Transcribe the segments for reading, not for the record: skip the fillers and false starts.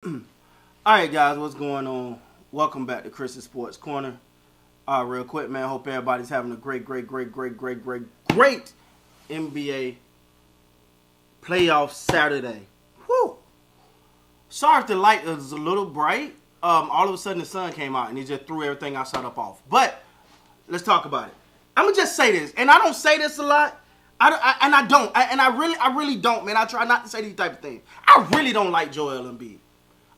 All right, guys, what's going on? Welcome back to Chris's Sports Corner. Real quick, man. Hope everybody's having a great NBA playoff Saturday. Whew. Sorry if the light is a little bright. All of a sudden the sun came out and it just threw everything I set up off. But let's talk about it. I'm gonna just say this, and I don't say this a lot. I really don't, man. I try not to say these type of things. I really don't like Joel Embiid.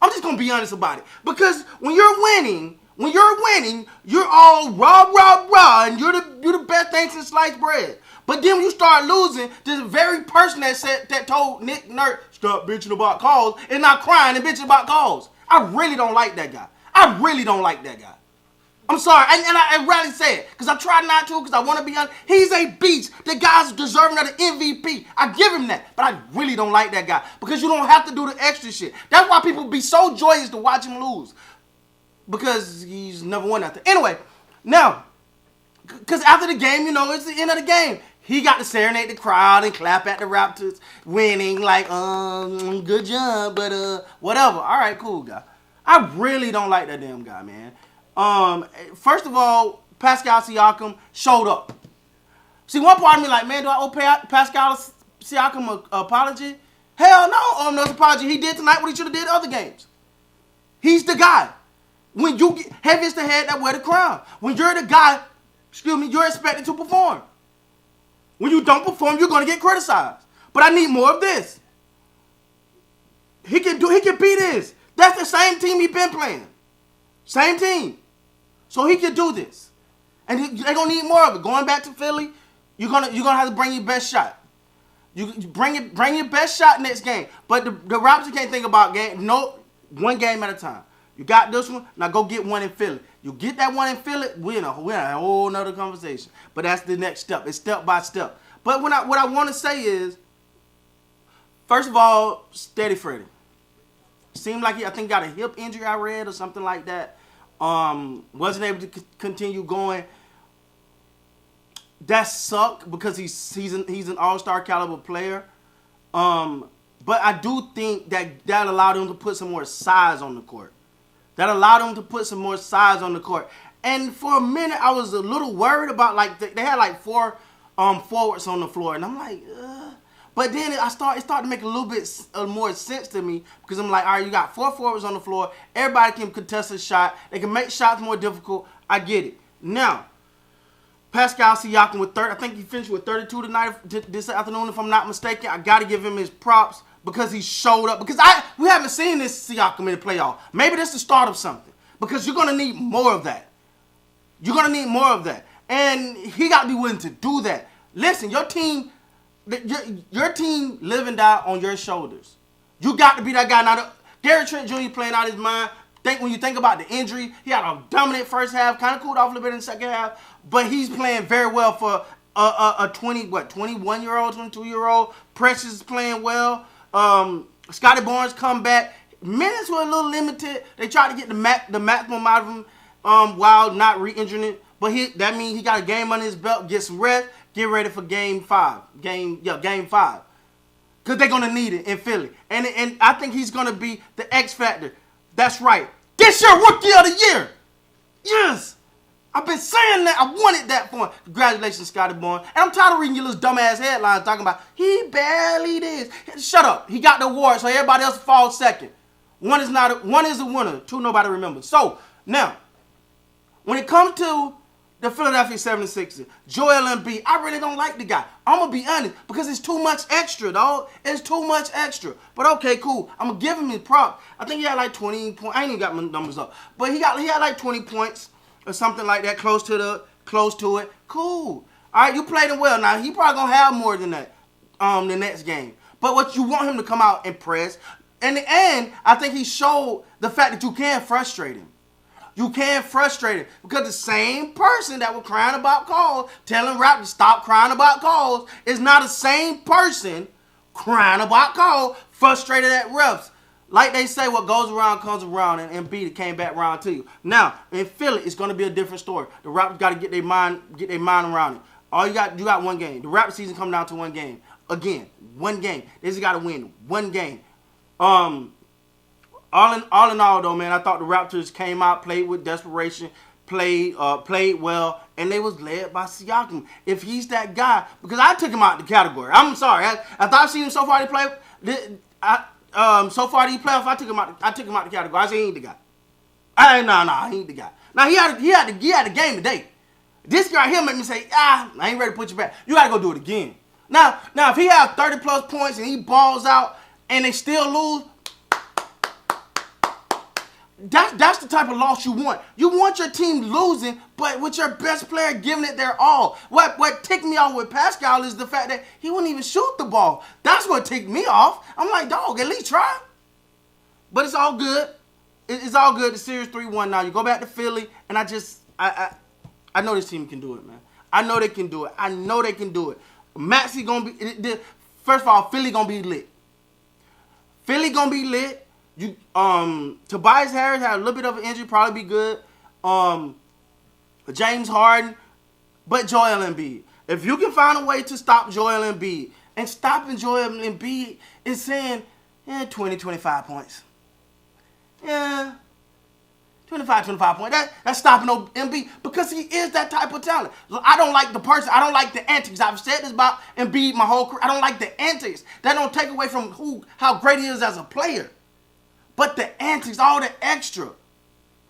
I'm just gonna be honest about it. Because when you're winning, you're all rah, and you're the best thing since sliced bread. But then when you start losing, the very person that told Nick Nurse, stop bitching about calls, is not crying and bitching about calls. I really don't like that guy. I'm sorry, and I rarely say it, because I try not to, because I want to be honest. He's a beast. The guy's deserving of the MVP. I give him that, but I really don't like that guy, because you don't have to do the extra shit. That's why people be so joyous to watch him lose, because he's never won nothing. Anyway, now, because after the game, it's the end of the game. He got to serenade the crowd and clap at the Raptors winning, like, good job, but whatever. All right, cool, guy. I really don't like that damn guy, man. First of all, Pascal Siakam showed up. See, one part of me like, man, do I owe Pascal Siakam an apology? Hell no, I owe him no apology. He did tonight what he should have did in other games. He's the guy. When you get heaviest the head that wear the crown. When you're the guy, you're expected to perform. When you don't perform, you're going to get criticized. But I need more of this. He can be this. That's the same team he's been playing. Same team. So he can do this. And they're going to need more of it. Going back to Philly, you're gonna have to bring your best shot. You bring your best shot next game. But the Raptors can't think about one game at a time. You got this one, now go get one in Philly. You get that one in Philly, we're in a whole nother conversation. But that's the next step. It's step by step. But what I want to say is, first of all, steady Freddie. Seemed like I think got a hip injury, I read, or something like that. Wasn't able to continue going. That sucked because he's an all-star caliber player. But I do think that allowed him to put some more size on the court. And for a minute, I was a little worried about, like, they had like four forwards on the floor, and I'm like, ugh. But then it started to make a little bit more sense to me, because I'm like, all right, you got four forwards on the floor. Everybody can contest a shot. They can make shots more difficult. I get it. Now, Pascal Siakam with 30. I think he finished with 32 tonight, this afternoon, if I'm not mistaken. I got to give him his props because he showed up. Because we haven't seen this Siakam in the playoff. Maybe this is the start of something, because you're going to need more of that. And he got to be willing to do that. Listen, your team live and die on your shoulders. You got to be that guy. Now, Gary Trent Jr. playing out his mind. When you think about the injury, he had a dominant first half, kind of cooled off a little bit in the second half, but he's playing very well for a 21-year-old, 22-year-old. Precious is playing well. Scotty Barnes come back. Minutes were a little limited. They tried to get the maximum out of him while not re-injuring it, but that means he got a game under his belt, get some rest, get ready for game 5. Game 5. Because they're going to need it in Philly. And I think he's going to be the X factor. That's right. This year, Rookie of the Year. Yes. I've been saying that. I wanted that for him. Congratulations, Scotty Barnes. And I'm tired of reading your little dumbass headlines talking about he barely did. Shut up. He got the award, so everybody else falls second. One is a winner. Two, nobody remembers. So, now, when it comes to the Philadelphia 76ers, Joel Embiid, I really don't like the guy. I'm going to be honest, because it's too much extra, dog. It's too much extra. But okay, cool. I'm going to give him his props. I think he had like 20 points. I ain't even got my numbers up. But he had like 20 points or something like that, close to it. Cool. All right, you played him well. Now, he probably going to have more than that the next game. But what you want him to come out and press. In the end, I think he showed the fact that you can frustrate him. You can't frustrate him, because the same person that was crying about calls, telling Raptors stop crying about calls, is now the same person crying about calls, frustrated at refs. Like they say, what goes around comes around, and Embiid came back around to you. Now, in Philly, it's going to be a different story. The Raptors got to get their mind around it. You got one game. The Raptors season come down to one game. Again, one game. They just got to win one game. All in all, though, man, I thought the Raptors came out, played with desperation, played well, and they was led by Siakam. If he's that guy, because I took him out of the category. I'm sorry. I thought I've seen him so far. He played. So far he playoffs. I took him out. I took him out of the category. I said he ain't the guy. He ain't the guy. Now he had a game today. This guy here made me say, I ain't ready to put you back. You gotta go do it again. Now if he has 30 plus points and he balls out and they still lose, that's the type of loss you want. You want your team losing, but with your best player giving it their all. What ticked me off with Pascal is the fact that he wouldn't even shoot the ball. That's what ticked me off. I'm like, dog, at least try. But it's all good. It's all good. The series 3-1 now. You go back to Philly, and I know this team can do it, man. I know they can do it. Maxey gonna be. First of all, Philly gonna be lit. Tobias Harris had a little bit of an injury, probably be good. James Harden, but Joel Embiid. If you can find a way to stop Joel Embiid, and stopping Joel Embiid is saying, 20, 25 points. Yeah, 25 points. That's stopping Embiid because he is that type of talent. I don't like the person. I don't like the antics. I've said this about Embiid my whole career. I don't like the antics. That don't take away from how great he is as a player. But the antics, all the extra,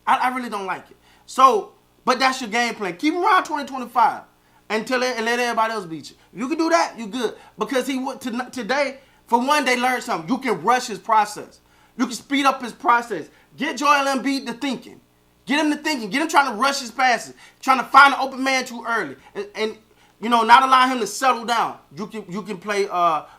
I really don't like it. So, but that's your game plan. Keep him around 20-25 and let everybody else beat you. If you can do that, you good. Because today, for one, they learned something. You can rush his process. You can speed up his process. Get Joel Embiid to thinking. Get him to thinking. Get him trying to rush his passes. Trying to find an open man too early. And not allow him to settle down. You can play.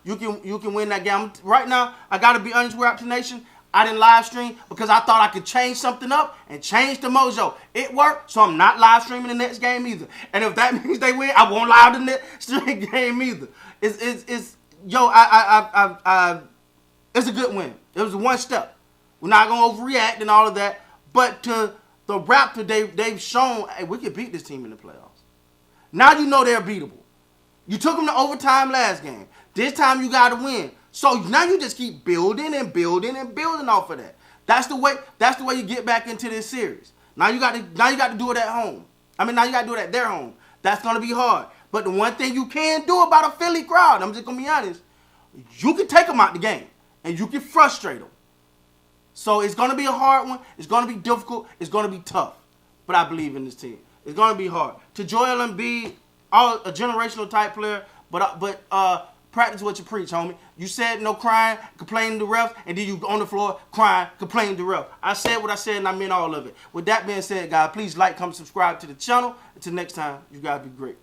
You can win that game. Right now, I gotta be honest with Raptor Nation. I didn't live stream because I thought I could change something up and change the mojo. It worked, so I'm not live streaming the next game either. And if that means they win, I won't live the next game either. It's a good win. It was one step. We're not gonna overreact and all of that. But to the Raptors, they've shown, hey, we can beat this team in the playoffs. Now you know they're beatable. You took them to overtime last game. This time you got to win. So now you just keep building and building and building off of that. That's the way you get back into this series. Now you got to do it at home. Now you got to do it at their home. That's gonna be hard. But the one thing you can do about a Philly crowd, I'm just gonna be honest, you can take them out the game and you can frustrate them. So it's gonna be a hard one. It's gonna be difficult. It's gonna be tough. But I believe in this team. It's gonna be hard. To Joel Embiid, a generational type player, but practice what you preach, homie. You said no crying, complaining to refs, and then you on the floor crying, complaining to refs. I said what I said, and I meant all of it. With that being said, guys, please like, comment, subscribe to the channel. Until next time, you guys be great.